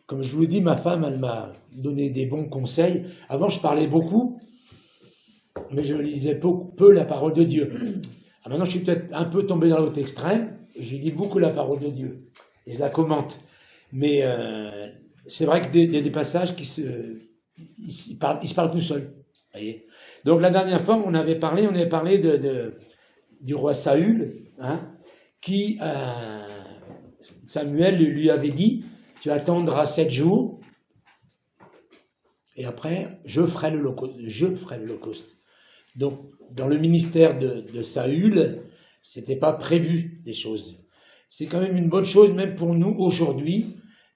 Comme je vous le dis, ma femme, elle m'a donné des bons conseils. Avant, je parlais beaucoup, mais je lisais peu la parole de Dieu. Maintenant, je suis peut-être un peu tombé dans l'autre extrême. Je lis beaucoup la parole de Dieu et je la commente. Mais c'est vrai que des passages qui ils se parlent tout seuls. Voyez. Donc la dernière fois, on avait parlé du roi Saül, hein, qui Samuel lui avait dit, tu attendras 7 jours et après je ferai l'Holocauste. Donc dans le ministère de Saül, c'était pas prévu des choses. C'est quand même une bonne chose, même pour nous aujourd'hui,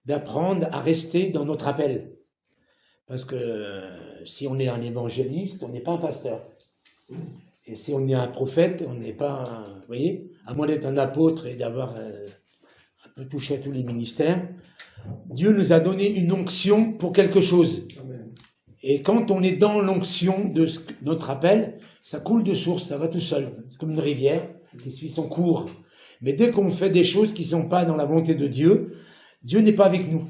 d'apprendre à rester dans notre appel. Parce que si on est un évangéliste, on n'est pas un pasteur. Et si on est un prophète, on n'est pas un... Vous voyez, à moins d'être un apôtre et d'avoir un peu touché à tous les ministères, Dieu nous a donné une onction pour quelque chose. Amen. Et quand on est dans l'onction de notre appel, ça coule de source, ça va tout seul. C'est comme une rivière qui suit son cours. Mais dès qu'on fait des choses qui ne sont pas dans la volonté de Dieu, Dieu n'est pas avec nous.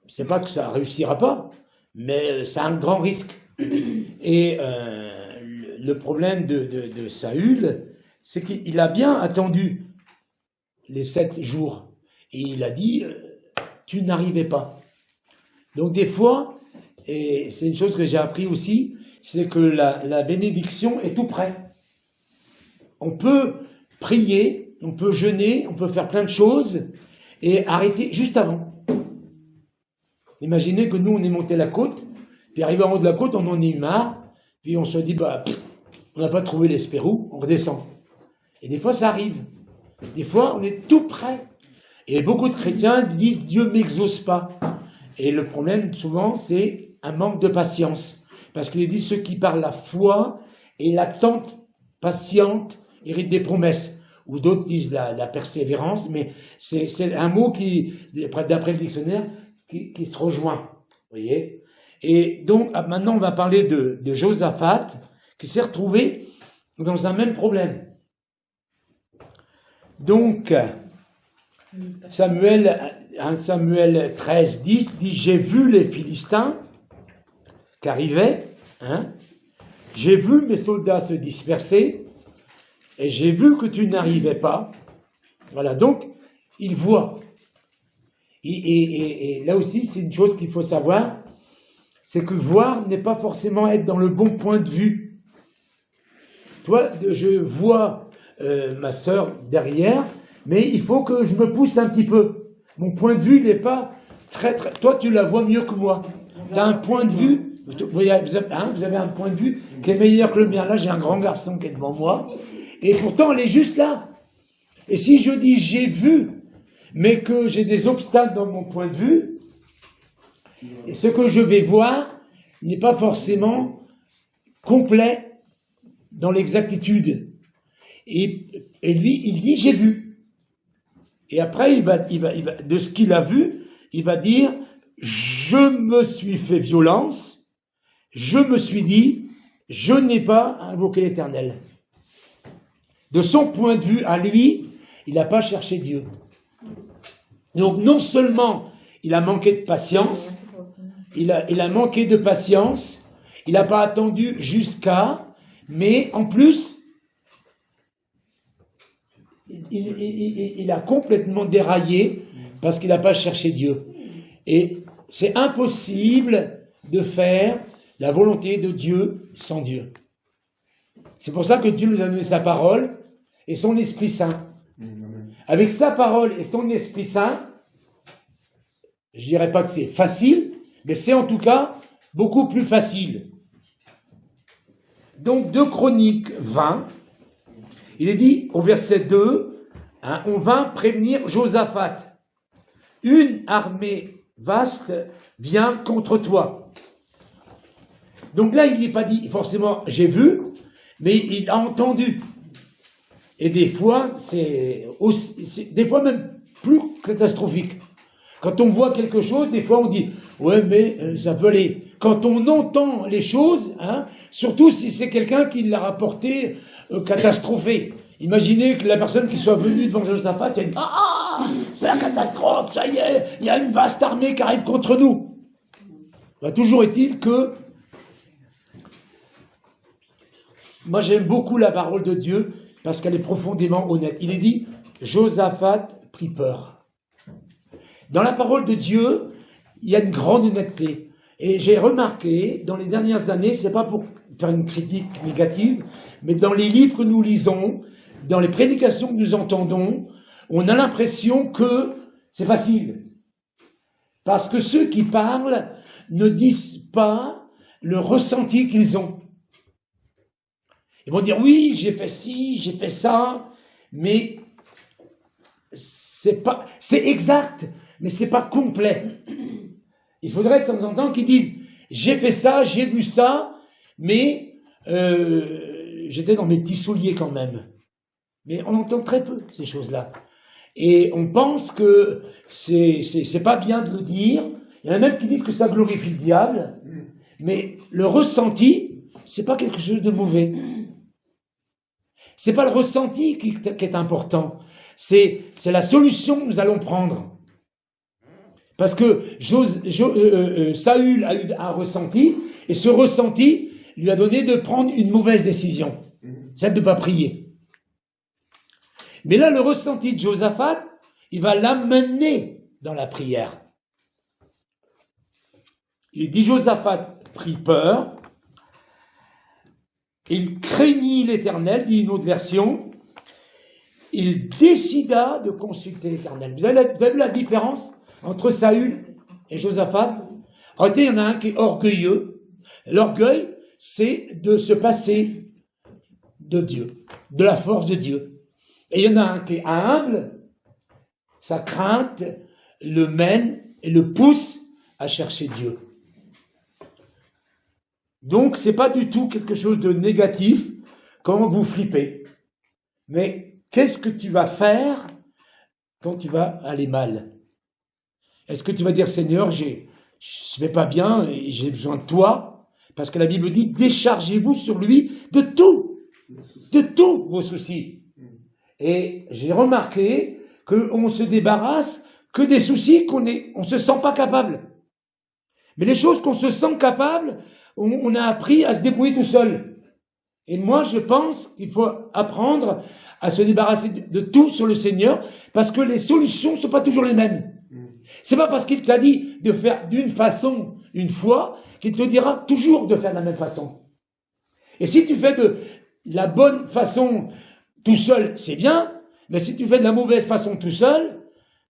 C'est pas que ça réussira pas, mais ça a un grand risque. Et le problème de Saül, c'est qu'il a bien attendu les 7 jours. Et il a dit, tu n'arrivais pas. Donc des fois, et c'est une chose que j'ai appris aussi, c'est que la bénédiction est tout près. On peut prier, on peut jeûner, on peut faire plein de choses, et arrêter juste avant. Imaginez que nous, on est monté la côte, puis arrivé en haut de la côte, on en est eu marre, puis on se dit, on n'a pas trouvé l'espérou, on redescend. Et des fois, ça arrive. Des fois, on est tout près. Et beaucoup de chrétiens disent, Dieu m'exauce pas. Et le problème, souvent, c'est un manque de patience. Parce qu'il dit, ceux qui parlent la foi et l'attente patiente héritent des promesses. Ou d'autres disent la persévérance, mais c'est un mot qui, d'après le dictionnaire, qui se rejoint. Vous voyez? Et donc, maintenant, on va parler de Josaphat, qui s'est retrouvé dans un même problème. Donc, Samuel 13, 10 dit, j'ai vu les Philistins qui arrivaient, hein, j'ai vu mes soldats se disperser, et j'ai vu que tu n'arrivais pas. Voilà, donc, il voit. Et là aussi, c'est une chose qu'il faut savoir, c'est que voir n'est pas forcément être dans le bon point de vue. Toi, je vois ma sœur derrière, mais il faut que je me pousse un petit peu. Mon point de vue, il n'est pas très... Toi, tu la vois mieux que moi. Tu as un point de vue, vous avez un point de vue qui est meilleur que le mien. Là, j'ai un grand garçon qui est devant moi, et pourtant, elle est juste là. Et si je dis j'ai vu, mais que j'ai des obstacles dans mon point de vue, et ce que je vais voir n'est pas forcément complet dans l'exactitude. Et lui, il dit j'ai vu. Et après, il va, de ce qu'il a vu, il va dire je me suis fait violence, je me suis dit je n'ai pas invoqué l'Éternel. De son point de vue à lui, il n'a pas cherché Dieu. Donc non seulement il a manqué de patience, il a manqué de patience, il n'a pas attendu jusqu'à, mais en plus, il a complètement déraillé parce qu'il n'a pas cherché Dieu. Et c'est impossible de faire la volonté de Dieu sans Dieu. C'est pour ça que Dieu nous a donné sa parole et son Esprit Saint. Avec sa parole et son Esprit Saint, je dirais pas que c'est facile, mais c'est en tout cas beaucoup plus facile. Donc, 2 Chroniques 20, il est dit au verset 2, hein, on vint prévenir Josaphat. Une armée vaste vient contre toi. Donc là, il n'est pas dit forcément j'ai vu, mais il a entendu. Et des fois, c'est des fois même plus catastrophique. Quand on voit quelque chose, des fois on dit ouais, mais ça peut aller. Quand on entend les choses, hein, surtout si c'est quelqu'un qui l'a rapporté catastrophé. Imaginez que la personne qui soit venue devant Josaphat, elle dit c'est la catastrophe, ça y est, il y a une vaste armée qui arrive contre nous. Bah, toujours est-il que moi j'aime beaucoup la parole de Dieu parce qu'elle est profondément honnête. Il est dit, Josaphat prit peur. Dans la parole de Dieu, il y a une grande honnêteté. Et j'ai remarqué, dans les dernières années, c'est pas pour faire une critique négative, mais dans les livres que nous lisons, dans les prédications que nous entendons, on a l'impression que c'est facile. Parce que ceux qui parlent ne disent pas le ressenti qu'ils ont. Ils vont dire, oui, j'ai fait ci, j'ai fait ça, mais c'est exact, mais c'est pas complet. Il faudrait de temps en temps qu'ils disent, j'ai fait ça, j'ai vu ça, mais j'étais dans mes petits souliers quand même. Mais on entend très peu ces choses-là. Et on pense que c'est pas bien de le dire. Il y en a même qui disent que ça glorifie le diable. Mais le ressenti, c'est pas quelque chose de mauvais. C'est pas le ressenti qui est important. C'est la solution que nous allons prendre. Parce que Saül a eu un ressenti, et ce ressenti lui a donné de prendre une mauvaise décision, celle de ne pas prier. Mais là, le ressenti de Josaphat, il va l'amener dans la prière. Il dit, Josaphat prit peur, il craignit l'Éternel, dit une autre version, il décida de consulter l'Éternel. Vous avez vu la différence entre Saül et Josaphat? En réalité, il y en a un qui est orgueilleux. L'orgueil, c'est de se passer de Dieu, de la force de Dieu. Et il y en a un qui est humble, sa crainte le mène et le pousse à chercher Dieu. Donc, c'est pas du tout quelque chose de négatif quand vous flippez. Mais qu'est-ce que tu vas faire quand tu vas aller mal? Est-ce que tu vas dire, Seigneur, je vais pas bien et j'ai besoin de toi? Parce que la Bible dit, déchargez-vous sur lui de tous vos soucis. Et j'ai remarqué qu'on se débarrasse que des soucis on se sent pas capable. Mais les choses qu'on se sent capable, on a appris à se débrouiller tout seul. Et moi, je pense qu'il faut apprendre à se débarrasser de tout sur le Seigneur, parce que les solutions ne sont pas toujours les mêmes. C'est pas parce qu'il t'a dit de faire d'une façon une fois qu'il te dira toujours de faire de la même façon. Et si tu fais de la bonne façon tout seul, c'est bien, mais si tu fais de la mauvaise façon tout seul,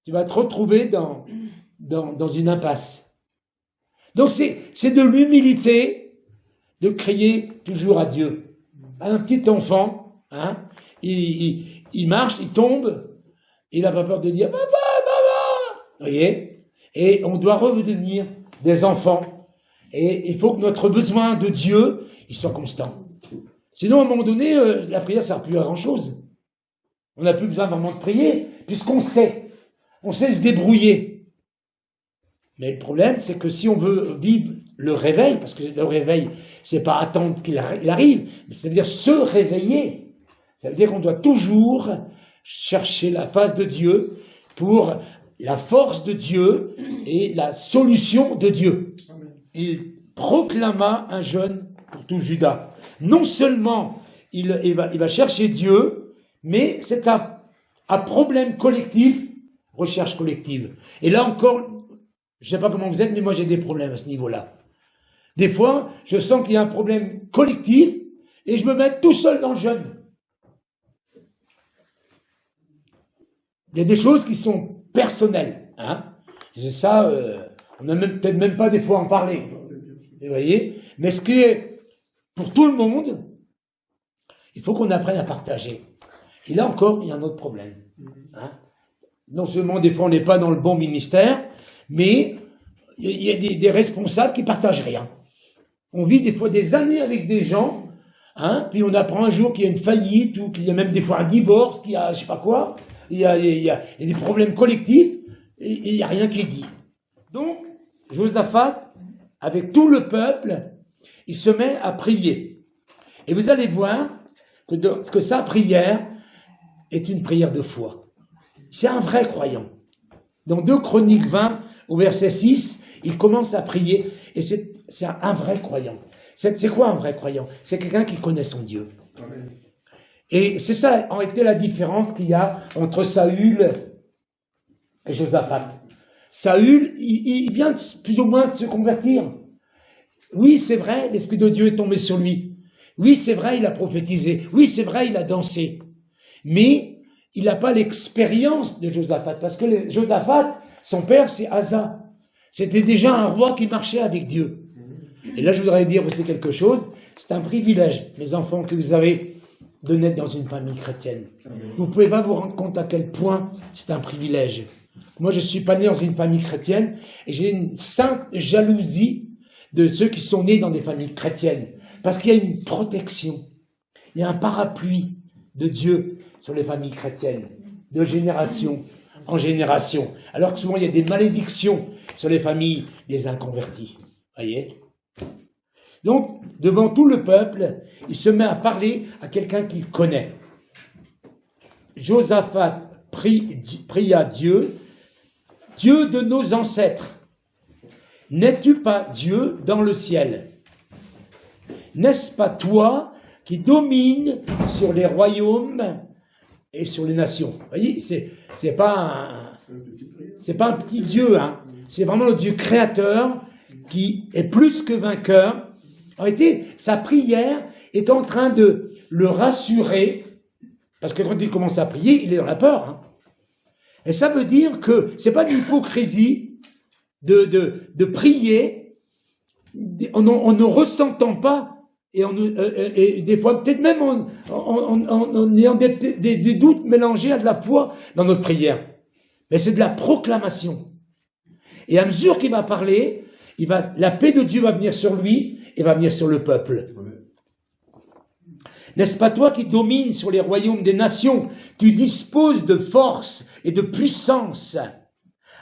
tu vas te retrouver dans une impasse. Donc c'est de l'humilité de crier toujours à Dieu. Un petit enfant, hein, il marche, il tombe, il n'a pas peur de dire « Papa, maman !» Vous voyez? Et on doit redevenir des enfants. Et il faut que notre besoin de Dieu, il soit constant. Sinon, à un moment donné, la prière ne sert plus à grand-chose. On n'a plus besoin vraiment de prier, puisqu'on sait. On sait se débrouiller. Mais le problème, c'est que si on veut vivre le réveil, parce que le réveil, c'est pas attendre qu'il arrive, mais ça veut dire se réveiller. Ça veut dire qu'on doit toujours chercher la face de Dieu pour la force de Dieu et la solution de Dieu. Il proclama un jeûne pour tout Juda. Non seulement il va chercher Dieu, mais c'est un problème collectif, recherche collective. Et là encore, je ne sais pas comment vous êtes, mais moi j'ai des problèmes à ce niveau-là. Des fois, je sens qu'il y a un problème collectif et je me mets tout seul dans le jeûne. Il y a des choses qui sont personnelles. Hein. C'est ça, on n'a peut-être même pas des fois à en parler. Vous voyez? Mais ce qui est pour tout le monde, il faut qu'on apprenne à partager. Et là encore, il y a un autre problème. Hein. Non seulement des fois on n'est pas dans le bon ministère, mais il y a des responsables qui partagent rien. On vit des fois des années avec des gens, hein, puis on apprend un jour qu'il y a une faillite, ou qu'il y a même des fois un divorce, qu'il y a je sais pas quoi, il y a des problèmes collectifs, et il n'y a rien qui est dit. Donc, Josaphat, avec tout le peuple, il se met à prier. Et vous allez voir que sa prière est une prière de foi. C'est un vrai croyant. Dans 2 Chroniques 20, au verset 6, il commence à prier, et c'est un vrai croyant. C'est quoi un vrai croyant? C'est quelqu'un qui connaît son Dieu. Amen. Et c'est ça, en réalité, la différence qu'il y a entre Saül et Josaphat. Saül, il vient plus ou moins de se convertir. Oui, c'est vrai, l'Esprit de Dieu est tombé sur lui. Oui, c'est vrai, il a prophétisé. Oui, c'est vrai, il a dansé. Mais il n'a pas l'expérience de Josaphat, parce que Josaphat, son père, c'est Asa. C'était déjà un roi qui marchait avec Dieu. Et là, je voudrais dire aussi quelque chose. C'est un privilège, mes enfants, que vous avez de naître dans une famille chrétienne. Vous ne pouvez pas vous rendre compte à quel point c'est un privilège. Moi, je ne suis pas né dans une famille chrétienne et j'ai une sainte jalousie de ceux qui sont nés dans des familles chrétiennes. Parce qu'il y a une protection, il y a un parapluie de Dieu sur les familles chrétiennes, de génération en génération. Alors que souvent, il y a des malédictions sur les familles des inconvertis. Voyez ? Donc, devant tout le peuple, il se met à parler à quelqu'un qu'il connaît. Josaphat pria Dieu, Dieu de nos ancêtres, n'es-tu pas Dieu dans le ciel? N'est-ce pas toi qui domines sur les royaumes et sur les nations? Vous voyez, c'est pas un petit Dieu, hein. C'est vraiment le Dieu créateur qui est plus que vainqueur. En réalité, sa prière est en train de le rassurer, parce que quand il commence à prier, il est dans la peur. Hein. Et ça veut dire que c'est pas de l'hypocrisie de prier en ne ressentant pas, et des fois peut-être même en ayant des doutes mélangés à de la foi dans notre prière. Mais c'est de la proclamation. Et à mesure qu'il va parler, la paix de Dieu va venir sur lui et va venir sur le peuple. N'est-ce pas toi qui domines sur les royaumes des nations? Tu disposes de force et de puissance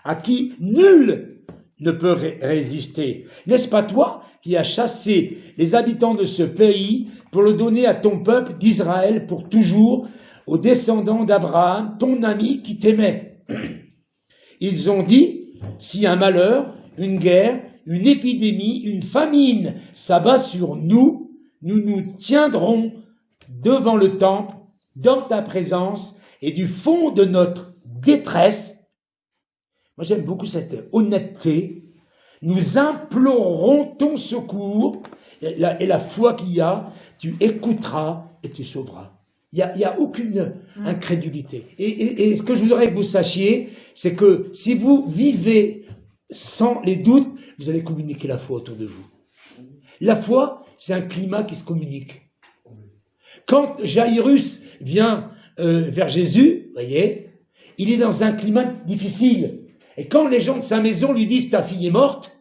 à qui nul ne peut résister. N'est-ce pas toi qui as chassé les habitants de ce pays pour le donner à ton peuple d'Israël pour toujours, aux descendants d'Abraham, ton ami qui t'aimait? Ils ont dit, si un malheur, une guerre, une épidémie, une famine s'abat sur nous, nous nous tiendrons devant le temple, dans ta présence, et du fond de notre détresse, moi j'aime beaucoup cette honnêteté, nous implorons ton secours, et la foi qu'il y a, tu écouteras et tu sauveras. Il y a aucune incrédulité. Et ce que je voudrais que vous sachiez, c'est que si vous vivez sans les doutes, vous allez communiquer la foi autour de vous. La foi, c'est un climat qui se communique. Quand Jairus vient vers Jésus, voyez, il est dans un climat difficile. Et quand les gens de sa maison lui disent « ta fille est morte »,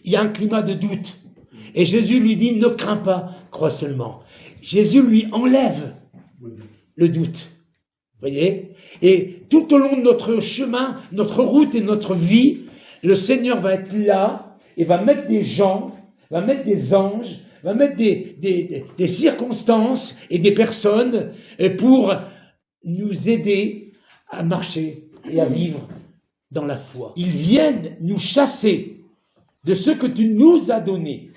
il y a un climat de doute. Et Jésus lui dit « ne crains pas, crois seulement ». Jésus lui enlève le doute. Voyez ? Et tout au long de notre chemin, notre route et notre vie, le Seigneur va être là et va mettre des gens, va mettre des anges, va mettre des circonstances et des personnes pour nous aider à marcher et à vivre dans la foi. Ils viennent nous chasser de ce que tu nous as donné.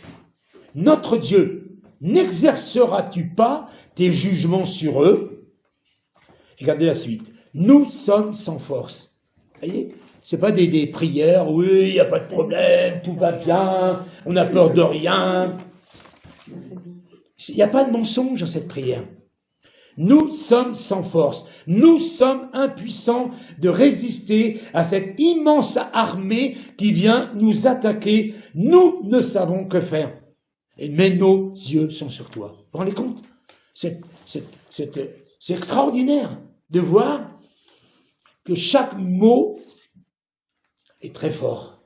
Notre Dieu, n'exerceras-tu pas tes jugements sur eux? Regardez la suite. Nous sommes sans force. Voyez ? C'est pas des prières, oui, il n'y a pas de problème, tout va bien, on n'a peur de rien. Il n'y a pas de mensonge dans cette prière. Nous sommes sans force. Nous sommes impuissants de résister à cette immense armée qui vient nous attaquer. Nous ne savons que faire. Mais nos yeux sont sur toi. Vous vous rendez compte? C'est extraordinaire de voir que chaque mot est très fort.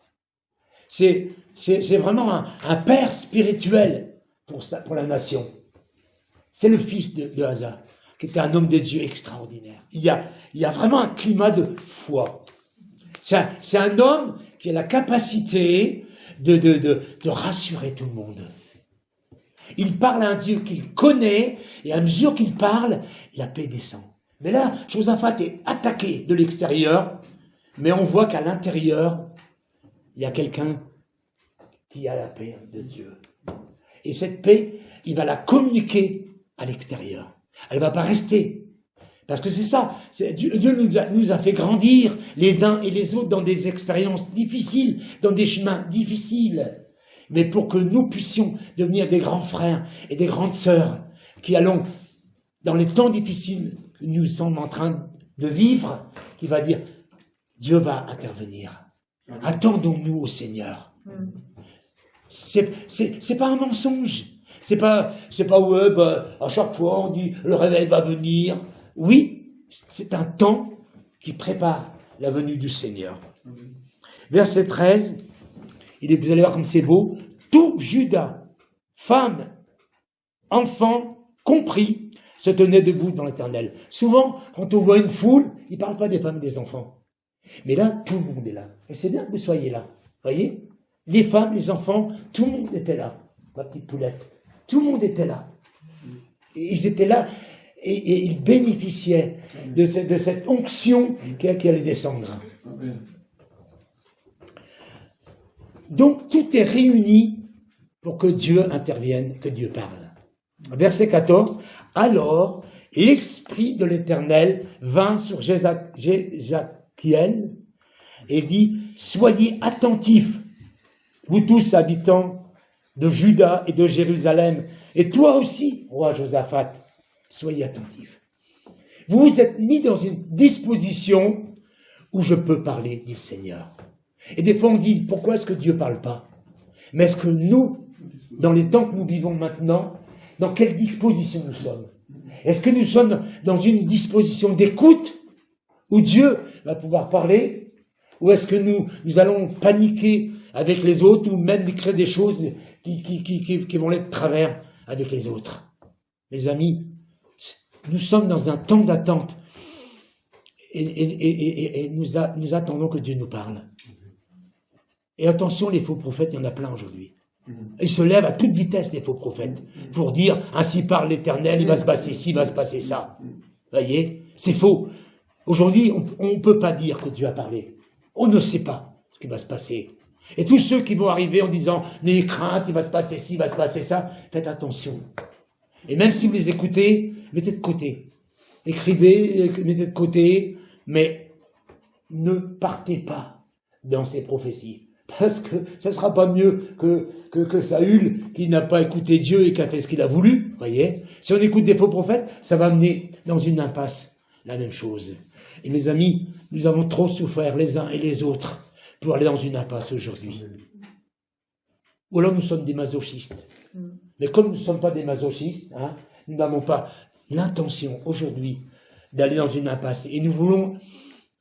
C'est vraiment un père spirituel pour la nation. C'est le fils de Asa, qui était un homme de Dieu extraordinaire. Il y a vraiment un climat de foi. C'est un homme qui a la capacité de rassurer tout le monde. Il parle à un Dieu qu'il connaît, et à mesure qu'il parle, la paix descend. Mais là, Josaphat est attaqué de l'extérieur, mais on voit qu'à l'intérieur, il y a quelqu'un qui a la paix de Dieu. Et cette paix, il va la communiquer à l'extérieur. Elle ne va pas rester. Parce que c'est ça, Dieu nous a fait grandir les uns et les autres dans des expériences difficiles, dans des chemins difficiles. Mais pour que nous puissions devenir des grands frères et des grandes sœurs qui allons, dans les temps difficiles que nous sommes en train de vivre, qui va dire, Dieu va intervenir. Attendons-nous au Seigneur. C'est pas un mensonge. C'est pas ouais, à chaque fois on dit le réveil va venir. Oui, c'est un temps qui prépare la venue du Seigneur. Verset 13, vous allez voir comme c'est beau. Tout Juda, femmes, enfants, compris, se tenait debout dans l'Éternel. Souvent, quand on voit une foule, il ne parle pas des femmes et des enfants. Mais là, tout le monde est là. Et c'est bien que vous soyez là. Voyez? Les femmes, les enfants, tout le monde était là. Ma petite poulette. Tout le monde était là. Et ils étaient là et ils bénéficiaient de cette onction qui allait descendre. Donc, tout est réuni pour que Dieu intervienne, que Dieu parle. Verset 14. Alors, l'Esprit de l'Éternel vint sur Jézakhiel et dit, soyez attentifs, vous tous habitants de Juda et de Jérusalem, et toi aussi, roi Josaphat, soyez attentifs. Vous vous êtes mis dans une disposition où je peux parler, dit le Seigneur. Et des fois on dit, pourquoi est-ce que Dieu ne parle pas? Mais est-ce que nous, dans les temps que nous vivons maintenant, dans quelle disposition nous sommes? Est-ce que nous sommes dans une disposition d'écoute, où Dieu va pouvoir parler? Ou est-ce que nous allons paniquer avec les autres, ou même créer des choses qui vont être de travers avec les autres? Mes amis, nous sommes dans un temps d'attente, et nous attendons que Dieu nous parle. Et attention, les faux prophètes, il y en a plein aujourd'hui. Ils se lèvent à toute vitesse, les faux prophètes, pour dire, ainsi parle l'Éternel, il va se passer ci, il va se passer ça. Voyez, c'est faux. Aujourd'hui, on ne peut pas dire que Dieu a parlé. On ne sait pas ce qui va se passer. Et tous ceux qui vont arriver en disant, n'ayez crainte, il va se passer ci, il va se passer ça, faites attention. Et même si vous les écoutez, mettez de côté. Écrivez, mettez de côté, mais ne partez pas dans ces prophéties. Parce que ça ne sera pas mieux que Saül, qui n'a pas écouté Dieu et qui a fait ce qu'il a voulu, voyez. Si on écoute des faux prophètes, ça va mener dans une impasse, la même chose. Et mes amis, nous avons trop souffert les uns et les autres pour aller dans une impasse aujourd'hui. Ou alors nous sommes des masochistes. Mais comme nous ne sommes pas des masochistes, nous n'avons pas l'intention aujourd'hui d'aller dans une impasse. Et nous voulons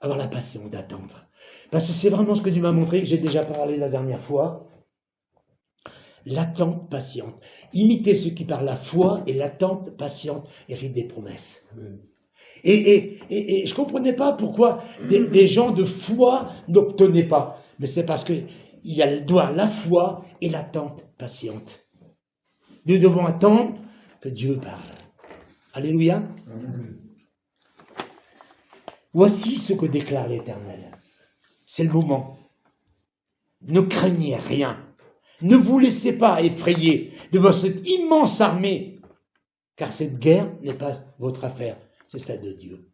avoir la patience d'attendre. Parce que c'est vraiment ce que Dieu m'a montré, que j'ai déjà parlé la dernière fois. L'attente patiente. Imitez ceux qui parlent la foi, et l'attente patiente hérite des promesses. Et je ne comprenais pas pourquoi des gens de foi n'obtenaient pas. Mais c'est parce qu'il doit la foi et l'attente patiente. Nous devons attendre que Dieu parle. Alléluia. Voici ce que déclare l'Éternel. C'est le moment. Ne craignez rien. Ne vous laissez pas effrayer devant cette immense armée, car cette guerre n'est pas votre affaire, c'est celle de Dieu.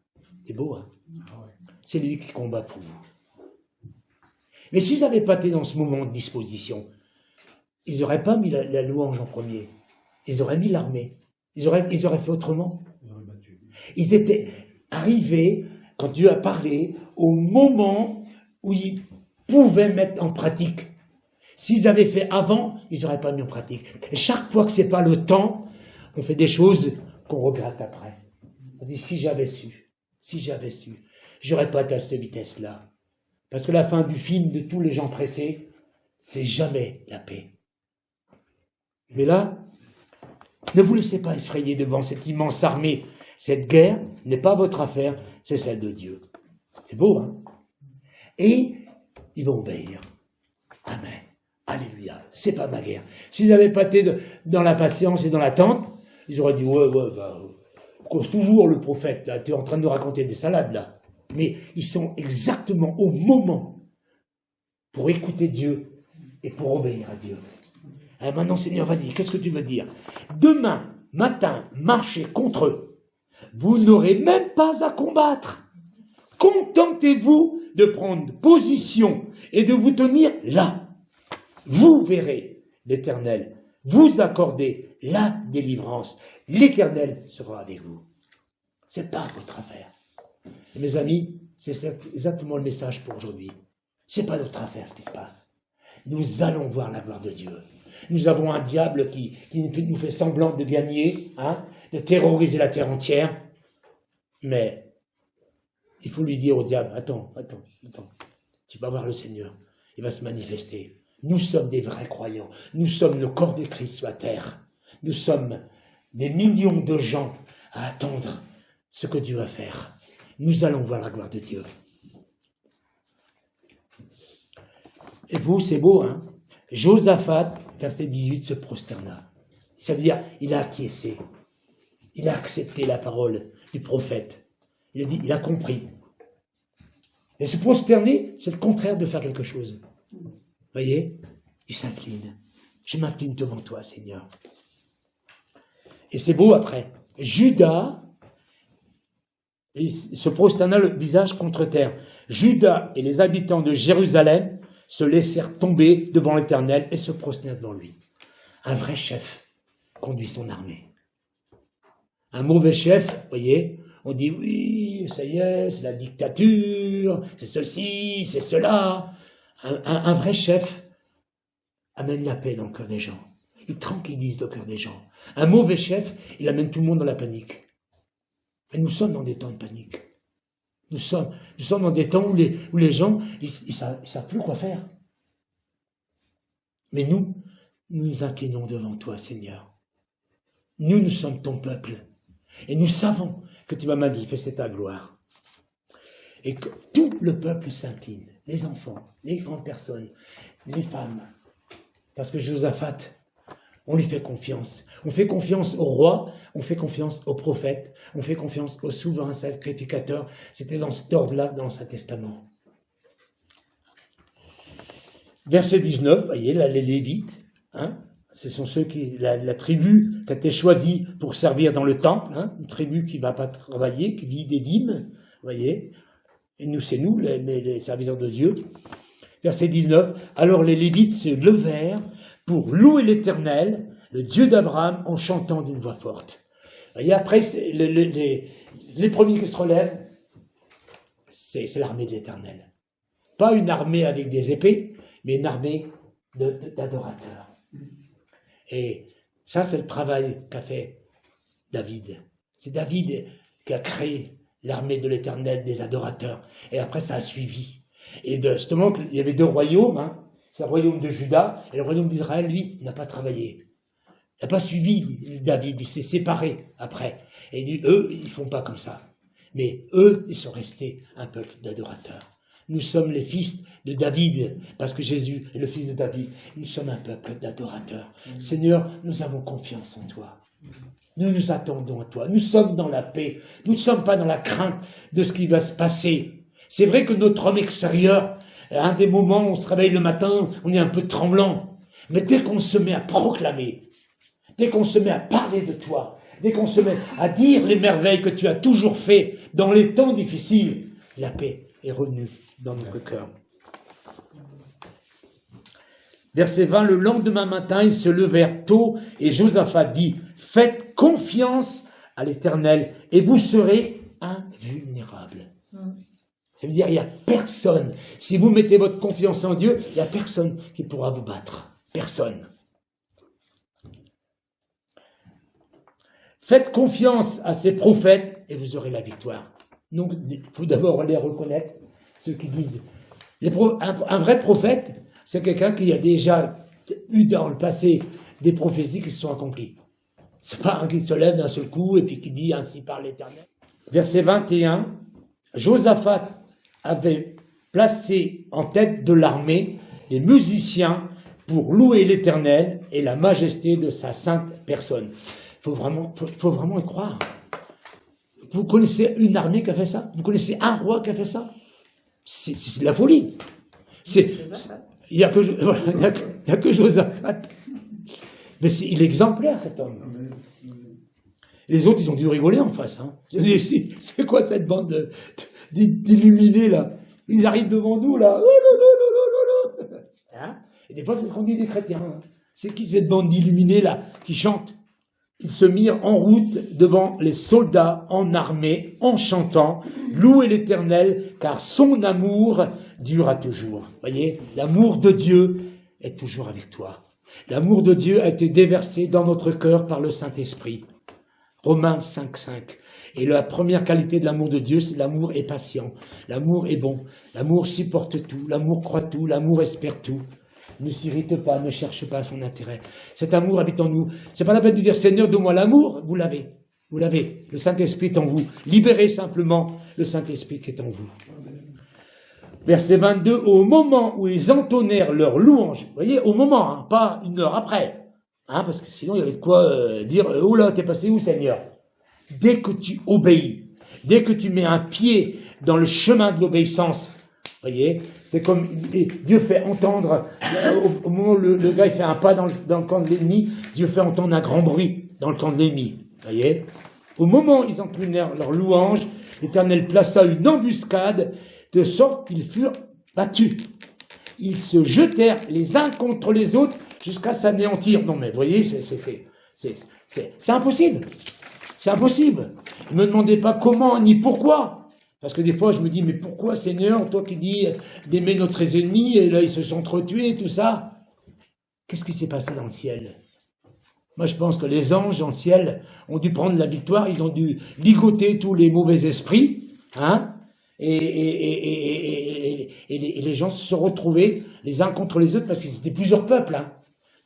C'est beau, hein? C'est lui qui combat pour vous. Mais s'ils n'avaient pas été dans ce moment de disposition, ils n'auraient pas mis la louange en premier. Ils auraient mis l'armée. Ils auraient fait autrement. Ils étaient arrivés, quand Dieu a parlé, au moment où ils pouvaient mettre en pratique. S'ils avaient fait avant, ils n'auraient pas mis en pratique. Et chaque fois que c'est pas le temps, on fait des choses qu'on regrette après. On dit, si j'avais su, j'aurais pas été à cette vitesse-là. Parce que la fin du film de tous les gens pressés, c'est jamais la paix. Mais là, ne vous laissez pas effrayer devant cette immense armée. Cette guerre n'est pas votre affaire, c'est celle de Dieu. C'est beau, hein? Et ils vont obéir. Amen. Alléluia. C'est pas ma guerre. S'ils n'avaient pas été dans la patience et dans l'attente, ils auraient dit, ouais, cause toujours le prophète, tu es en train de nous raconter des salades là, mais ils sont exactement au moment pour écouter Dieu et pour obéir à Dieu. Alors maintenant, Seigneur, vas-y, qu'est-ce que tu veux dire? Demain matin, marchez contre eux. Vous n'aurez même pas à combattre. Contentez-vous de prendre position et de vous tenir là. Vous verrez l'Éternel vous accorder la délivrance. L'Éternel sera avec vous. C'est pas votre affaire. Et mes amis, c'est exactement le message pour aujourd'hui. C'est pas notre affaire ce qui se passe. Nous allons voir la gloire de Dieu. Nous avons un diable qui nous fait semblant de gagner, de terroriser la terre entière. Mais il faut lui dire au diable, attends, tu vas voir le Seigneur, il va se manifester. Nous sommes des vrais croyants, nous sommes le corps de Christ sur la terre. Nous sommes des millions de gens à attendre ce que Dieu va faire. Nous allons voir la gloire de Dieu. Et vous, c'est beau, hein? Josaphat, verset 18, se prosterna. Ça veut dire, il a acquiescé. Il a accepté la parole du prophète. Il a dit, il a compris. Et se prosterner, c'est le contraire de faire quelque chose. Vous voyez? Il s'incline. Je m'incline devant toi, Seigneur. Et c'est beau après. Judas, il se prosterna le visage contre terre. Judas et les habitants de Jérusalem se laissèrent tomber devant l'Éternel et se prosternèrent devant lui. Un vrai chef conduit son armée. Un mauvais chef, vous voyez, on dit oui, ça y est, c'est la dictature, c'est ceci, c'est cela. Un vrai chef amène la paix dans le cœur des gens. Il tranquillise le cœur des gens. Un mauvais chef, il amène tout le monde dans la panique. Et nous sommes dans des temps de panique. Nous sommes dans des temps où les gens, ils savent plus quoi faire. Mais nous nous inclinons devant toi, Seigneur. Nous sommes ton peuple. Et nous savons que tu vas manifester ta gloire. Et que tout le peuple s'incline. Les enfants, les grandes personnes, les femmes. Parce que Josaphat, on lui fait confiance. On fait confiance au roi, on fait confiance au prophète, on fait confiance au souverain sacrificateur. C'était dans cet ordre-là, dans l'Ancien Testament. Verset 19, voyez, là, les Lévites, ce sont ceux qui, la tribu qui a été choisie pour servir dans le temple, une tribu qui ne va pas travailler, qui vit des dîmes, voyez. Et nous, c'est nous, les serviteurs de Dieu. Verset 19, alors les Lévites se levèrent pour louer l'Éternel, le Dieu d'Abraham, en chantant d'une voix forte. Et après, les premiers qui se relèvent, c'est l'armée de l'Éternel. Pas une armée avec des épées, mais une armée d'adorateurs. Et ça, c'est le travail qu'a fait David. C'est David qui a créé l'armée de l'Éternel, des adorateurs. Et après, ça a suivi. Et justement, il y avait deux royaumes, c'est le royaume de Juda, et le royaume d'Israël, lui, n'a pas travaillé. Il n'a pas suivi David, il s'est séparé après. Et eux, ils ne font pas comme ça. Mais eux, ils sont restés un peuple d'adorateurs. Nous sommes les fils de David, parce que Jésus est le fils de David. Nous sommes un peuple d'adorateurs. Seigneur, nous avons confiance en toi. Nous nous attendons à toi. Nous sommes dans la paix. Nous ne sommes pas dans la crainte de ce qui va se passer. C'est vrai que notre homme extérieur, à un des moments où on se réveille le matin, on est un peu tremblant. Mais dès qu'on se met à proclamer, dès qu'on se met à parler de toi, dès qu'on se met à dire les merveilles que tu as toujours fait dans les temps difficiles, la paix est revenue dans notre cœur. Verset 20, le lendemain matin, ils se levèrent tôt et Josaphat dit, faites confiance à l'Éternel et vous serez invulnérables. Ça veut dire, il n'y a personne. Si vous mettez votre confiance en Dieu, il n'y a personne qui pourra vous battre. Personne. Faites confiance à ces prophètes et vous aurez la victoire. Donc, il faut d'abord les reconnaître, ceux qui disent. Un vrai prophète, c'est quelqu'un qui a déjà eu dans le passé des prophéties qui se sont accomplies. C'est pas un qui se lève d'un seul coup et puis qui dit ainsi parle l'Éternel. Verset 21, Josaphat avait placé en tête de l'armée les musiciens pour louer l'Éternel et la majesté de sa sainte personne. Il faut vraiment y croire. Vous connaissez une armée qui a fait ça? Vous connaissez un roi qui a fait ça? C'est de la folie. Il n'y a que Josaphat. Mais il est exemplaire, cet homme. Les autres, ils ont dû rigoler en face. Hein. C'est quoi cette bande d'illuminés, là? Ils arrivent devant nous, là. Hein? Et des fois, c'est ce qu'on dit des chrétiens. Hein. C'est qui cette bande d'illuminés, là, qui chante? Ils se mirent en route devant les soldats en armée, en chantant « Louez l'Éternel, car son amour dure à toujours. » Voyez, l'amour de Dieu est toujours avec toi. L'amour de Dieu a été déversé dans notre cœur par le Saint-Esprit. Romains 5,5. Et la première qualité de l'amour de Dieu, c'est l'amour est patient. L'amour est bon. L'amour supporte tout. L'amour croit tout. L'amour espère tout. Ne s'irrite pas, ne cherche pas son intérêt. Cet amour habite en nous. C'est pas la peine de dire Seigneur, donne-moi l'amour. Vous l'avez. Vous l'avez. Le Saint-Esprit est en vous. Libérez simplement le Saint-Esprit qui est en vous. Verset 22, au moment où ils entonnèrent leur louange, vous voyez, au moment, hein, pas une heure après, hein, parce que sinon il y avait de quoi dire, oh là, t'es passé où Seigneur? Dès que tu obéis, dès que tu mets un pied dans le chemin de l'obéissance, vous voyez, c'est comme Dieu fait entendre, au moment où le gars il fait un pas dans le camp de l'ennemi, Dieu fait entendre un grand bruit dans le camp de l'ennemi, vous voyez. Au moment où ils entonnèrent leur louange, l'Éternel plaça une embuscade, de sorte qu'ils furent battus. Ils se jetèrent les uns contre les autres jusqu'à s'anéantir. Non mais vous voyez, c'est impossible. C'est impossible. Ne me demandez pas comment ni pourquoi. Parce que des fois je me dis, mais pourquoi Seigneur, toi qui dis d'aimer notre ennemi, et là ils se sont entretués et tout ça. Qu'est-ce qui s'est passé dans le ciel? Moi je pense que les anges dans le ciel ont dû prendre la victoire, ils ont dû ligoter tous les mauvais esprits, hein. Et les gens se sont retrouvés les uns contre les autres parce que c'était plusieurs peuples. Hein.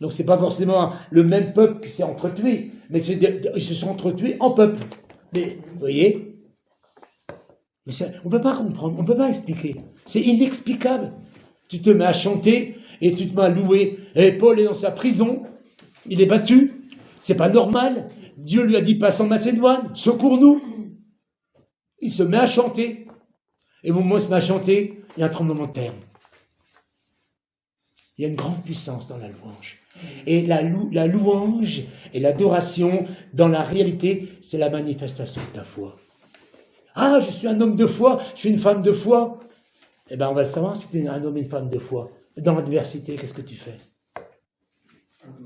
Donc c'est pas forcément le même peuple qui s'est entretué, mais ils se sont entretués en peuple. Mais vous voyez, mais on peut pas comprendre, on peut pas expliquer. C'est inexplicable. Tu te mets à chanter et tu te mets à louer. Et Paul est dans sa prison, il est battu. C'est pas normal. Dieu lui a dit passe en Macédoine, secours-nous. Il se met à chanter. Et au moment où il se met à chanter, il y a un tremblement de terre. Il y a une grande puissance dans la louange. Et la louange et l'adoration, dans la réalité, c'est la manifestation de ta foi. Ah, je suis un homme de foi, je suis une femme de foi. Eh bien, on va le savoir si tu es un homme et une femme de foi. Dans l'adversité, qu'est-ce que tu fais?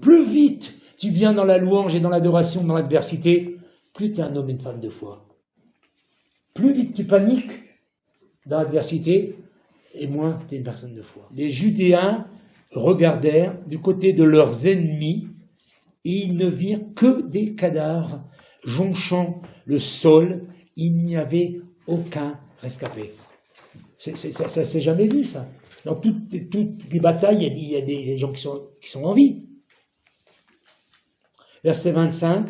Plus vite tu viens dans la louange et dans l'adoration, dans l'adversité, plus tu es un homme et une femme de foi. Plus vite tu paniques dans l'adversité, et moins tu es une personne de foi. Les Judéens regardèrent du côté de leurs ennemis, et ils ne virent que des cadavres jonchant le sol, il n'y avait aucun rescapé. Ça s'est jamais vu, ça. Dans toutes les batailles, il y a des gens qui sont en vie. Verset 25,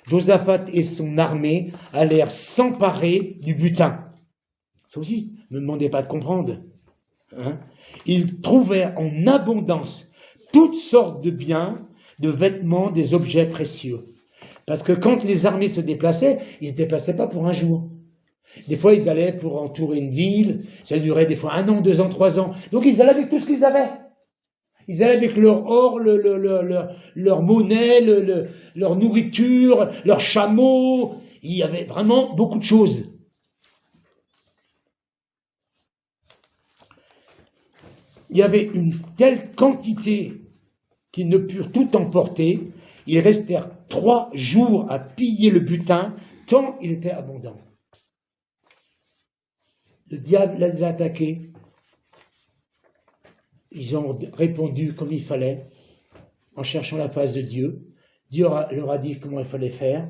Josaphat et son armée allèrent s'emparer du butin. Ça aussi, ne me demandez pas de comprendre. Hein? Ils trouvèrent en abondance toutes sortes de biens, de vêtements, des objets précieux. Parce que quand les armées se déplaçaient, ils ne se déplaçaient pas pour un jour. Des fois, ils allaient pour entourer une ville, ça durait des fois 1 an, 2 ans, 3 ans. Donc, ils allaient avec tout ce qu'ils avaient. Ils allaient avec leur or, leur monnaie, leur nourriture, leurs chameaux. Il y avait vraiment beaucoup de choses. Il y avait une telle quantité qu'ils ne purent tout emporter. Ils restèrent 3 jours à piller le butin, tant il était abondant. Le diable les a attaqués. Ils ont répondu comme il fallait, en cherchant la face de Dieu. Dieu leur a dit comment il fallait faire.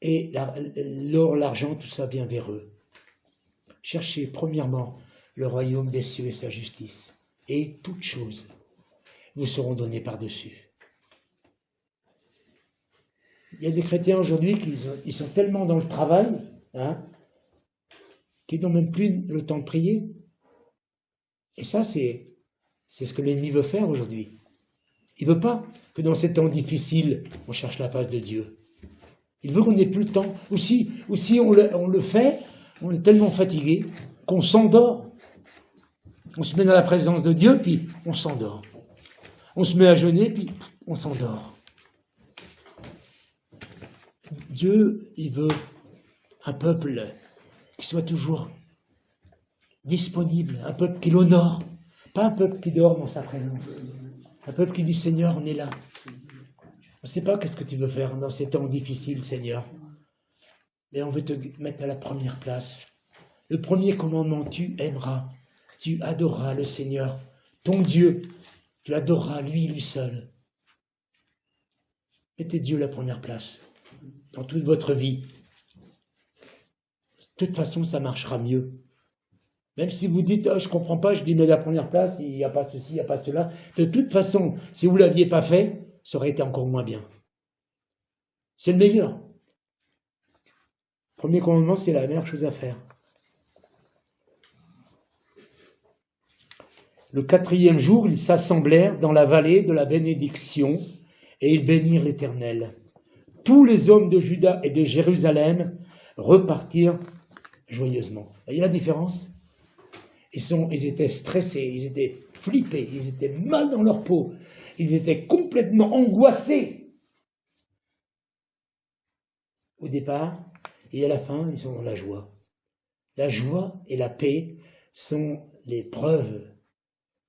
Et l'or, l'argent, tout ça vient vers eux. Cherchez premièrement le royaume des cieux et sa justice. Et toutes choses vous seront données par-dessus. Il y a des chrétiens aujourd'hui qui sont tellement dans le travail, hein, qu'ils n'ont même plus le temps de prier. Et ça, c'est ce que l'ennemi veut faire aujourd'hui. Il ne veut pas que dans ces temps difficiles, on cherche la face de Dieu. Il veut qu'on n'ait plus le temps. Ou si on le fait, on est tellement fatigué qu'on s'endort. On se met dans la présence de Dieu, puis on s'endort. On se met à jeûner, puis on s'endort. Dieu, il veut un peuple qui soit toujours disponible, un peuple qui l'honore, pas un peuple qui dort dans sa présence. Un peuple qui dit, Seigneur, on est là. On ne sait pas qu'est-ce que tu veux faire dans ces temps difficiles, Seigneur. Mais on veut te mettre à la première place. Le premier commandement, tu aimeras, tu adoreras le Seigneur, ton Dieu. Tu adoreras lui seul. Mettez Dieu à la première place dans toute votre vie. De toute façon, ça marchera mieux. Même si vous dites, oh, je ne comprends pas, je dis, mais la première place, il n'y a pas ceci, il n'y a pas cela. De toute façon, si vous ne l'aviez pas fait, ça aurait été encore moins bien. C'est le meilleur. Premier commandement, c'est la meilleure chose à faire. Le 4e jour, ils s'assemblèrent dans la vallée de la bénédiction et ils bénirent l'Éternel. Tous les hommes de Juda et de Jérusalem repartirent joyeusement. Vous voyez la différence ? Ils étaient stressés, ils étaient flippés, ils étaient mal dans leur peau, ils étaient complètement angoissés au départ, et à la fin, ils sont dans la joie. La joie et la paix sont les preuves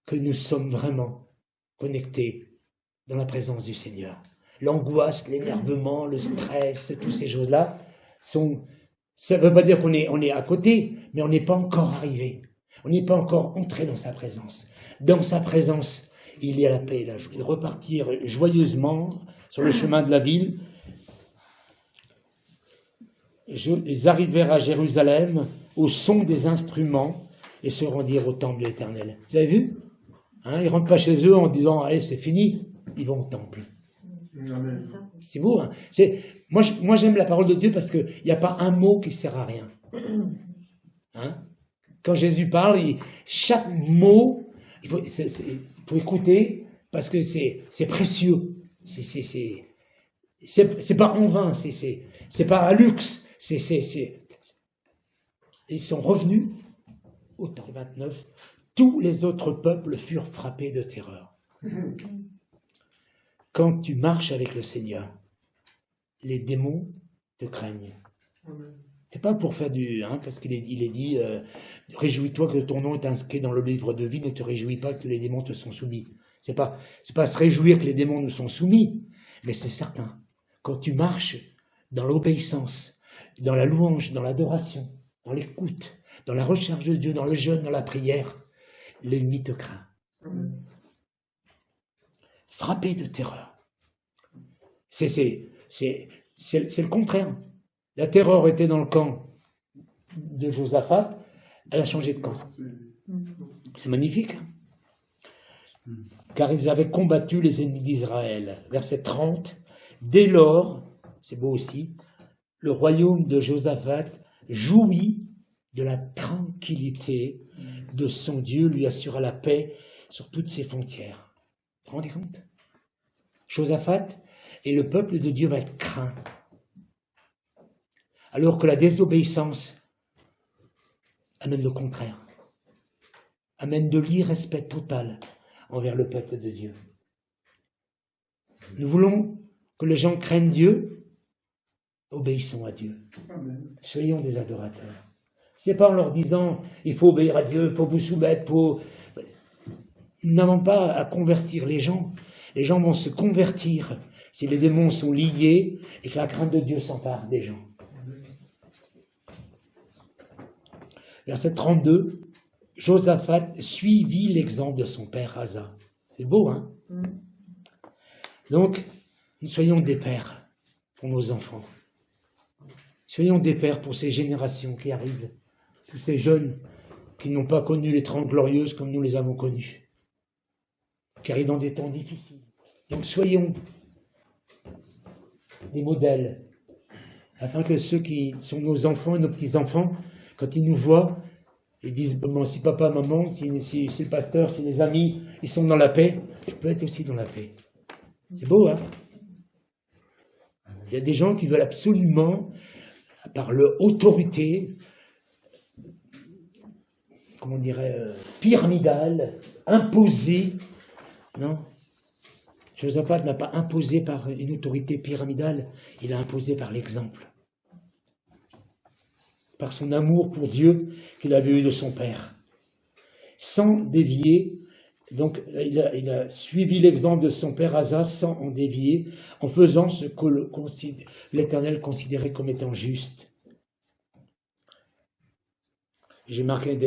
que nous sommes vraiment connectés dans la présence du Seigneur. L'angoisse, l'énervement, le stress, toutes ces choses-là, ça ne veut pas dire qu'on est à côté, mais on n'est pas encore arrivé. On n'est pas encore entré dans sa présence. Dans sa présence, il y a la paix et la joie. Ils repartirent joyeusement sur le chemin de la ville. Ils arrivèrent à Jérusalem au son des instruments et se rendirent au temple de l'Éternel. Vous avez vu ? Ils ne rentrent pas chez eux en disant « Allez, c'est fini ». Ils vont au temple. Amen. C'est beau, hein ? Moi, j'aime la parole de Dieu parce qu'il n'y a pas un mot qui ne sert à rien. Quand Jésus parle, chaque mot, il faut écouter parce que c'est précieux. C'est pas en vain, c'est pas à luxe. Ils sont revenus au temps 29. Tous les autres peuples furent frappés de terreur. Quand tu marches avec le Seigneur, les démons te craignent. C'est pas pour faire parce qu'il est dit, réjouis-toi que ton nom est inscrit dans le livre de vie, ne te réjouis pas que les démons te sont soumis. C'est pas se réjouir que les démons nous sont soumis, mais c'est certain. Quand tu marches dans l'obéissance, dans la louange, dans l'adoration, dans l'écoute, dans la recherche de Dieu, dans le jeûne, dans la prière, l'ennemi te craint. Frappé de terreur. C'est le contraire. La terreur était dans le camp de Josaphat, elle a changé de camp. C'est magnifique. Car ils avaient combattu les ennemis d'Israël. Verset 30. Dès lors, c'est beau aussi, le royaume de Josaphat jouit de la tranquillité de son Dieu, lui assura la paix sur toutes ses frontières. Vous vous rendez compte ? Josaphat et le peuple de Dieu va être craint. Alors que la désobéissance amène le contraire, amène de l'irrespect total envers le peuple de Dieu. Nous voulons que les gens craignent Dieu, obéissons à Dieu. Amen. Soyons des adorateurs. C'est pas en leur disant il faut obéir à Dieu, il faut vous soumettre, Nous n'avons pas à convertir les gens. Les gens vont se convertir si les démons sont liés et que la crainte de Dieu s'empare des gens. Verset 32, Josaphat suivit l'exemple de son père Asa. C'est beau, hein ? Donc, nous soyons des pères pour nos enfants. Soyons des pères pour ces générations qui arrivent, tous ces jeunes qui n'ont pas connu les 30 glorieuses comme nous les avons connues, qui arrivent dans des temps difficiles. Donc, soyons des modèles, afin que ceux qui sont nos enfants et nos petits-enfants, quand ils nous voient, ils disent, bon, si papa, maman, si le pasteur, si les amis, ils sont dans la paix, je peux être aussi dans la paix. C'est beau, hein ? Il y a des gens qui veulent absolument, par leur autorité, comment on dirait, pyramidale, imposer, non? Josaphat n'a pas imposé par une autorité pyramidale, il a imposé par l'exemple. Par son amour pour Dieu qu'il avait eu de son père. Sans dévier, donc il a suivi l'exemple de son père Asa sans en dévier, en faisant ce que l'Éternel considérait comme étant juste. J'ai marqué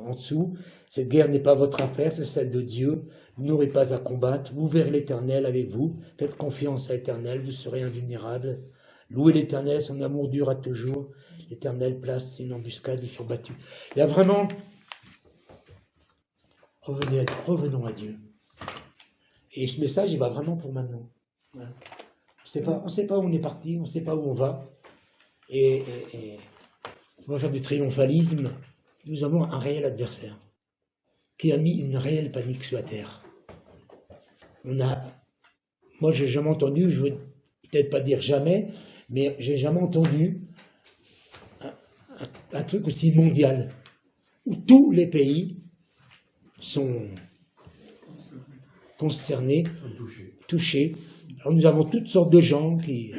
en dessous, cette guerre n'est pas votre affaire, c'est celle de Dieu. Vous n'aurez pas à combattre, vous verrez l'Éternel avec vous, faites confiance à l'Éternel, vous serez invulnérables. Louez l'Éternel, son amour durera toujours. L'Éternel place une embuscade, ils furent battus. Il y a vraiment... Revenons à Dieu. Et ce message, il va vraiment pour maintenant. On ne sait pas où on est parti, on ne sait pas où on va. Et on va faire du triomphalisme. Nous avons un réel adversaire qui a mis une réelle panique sur la terre. Moi, j'ai jamais entendu, je veux peut-être pas dire jamais, mais j'ai jamais entendu un truc aussi mondial, où tous les pays sont concernés, touchés. Alors nous avons toutes sortes de gens qui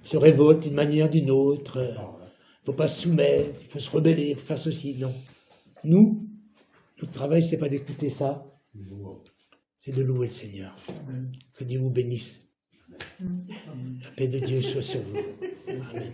se révoltent d'une manière ou d'une autre. Il ne faut pas se soumettre, il faut se rebeller, il faut faire ceci. Non. Nous, notre travail, c'est pas d'écouter ça, c'est de louer le Seigneur. Que Dieu vous bénisse. La paix de Dieu soit sur vous. Amen.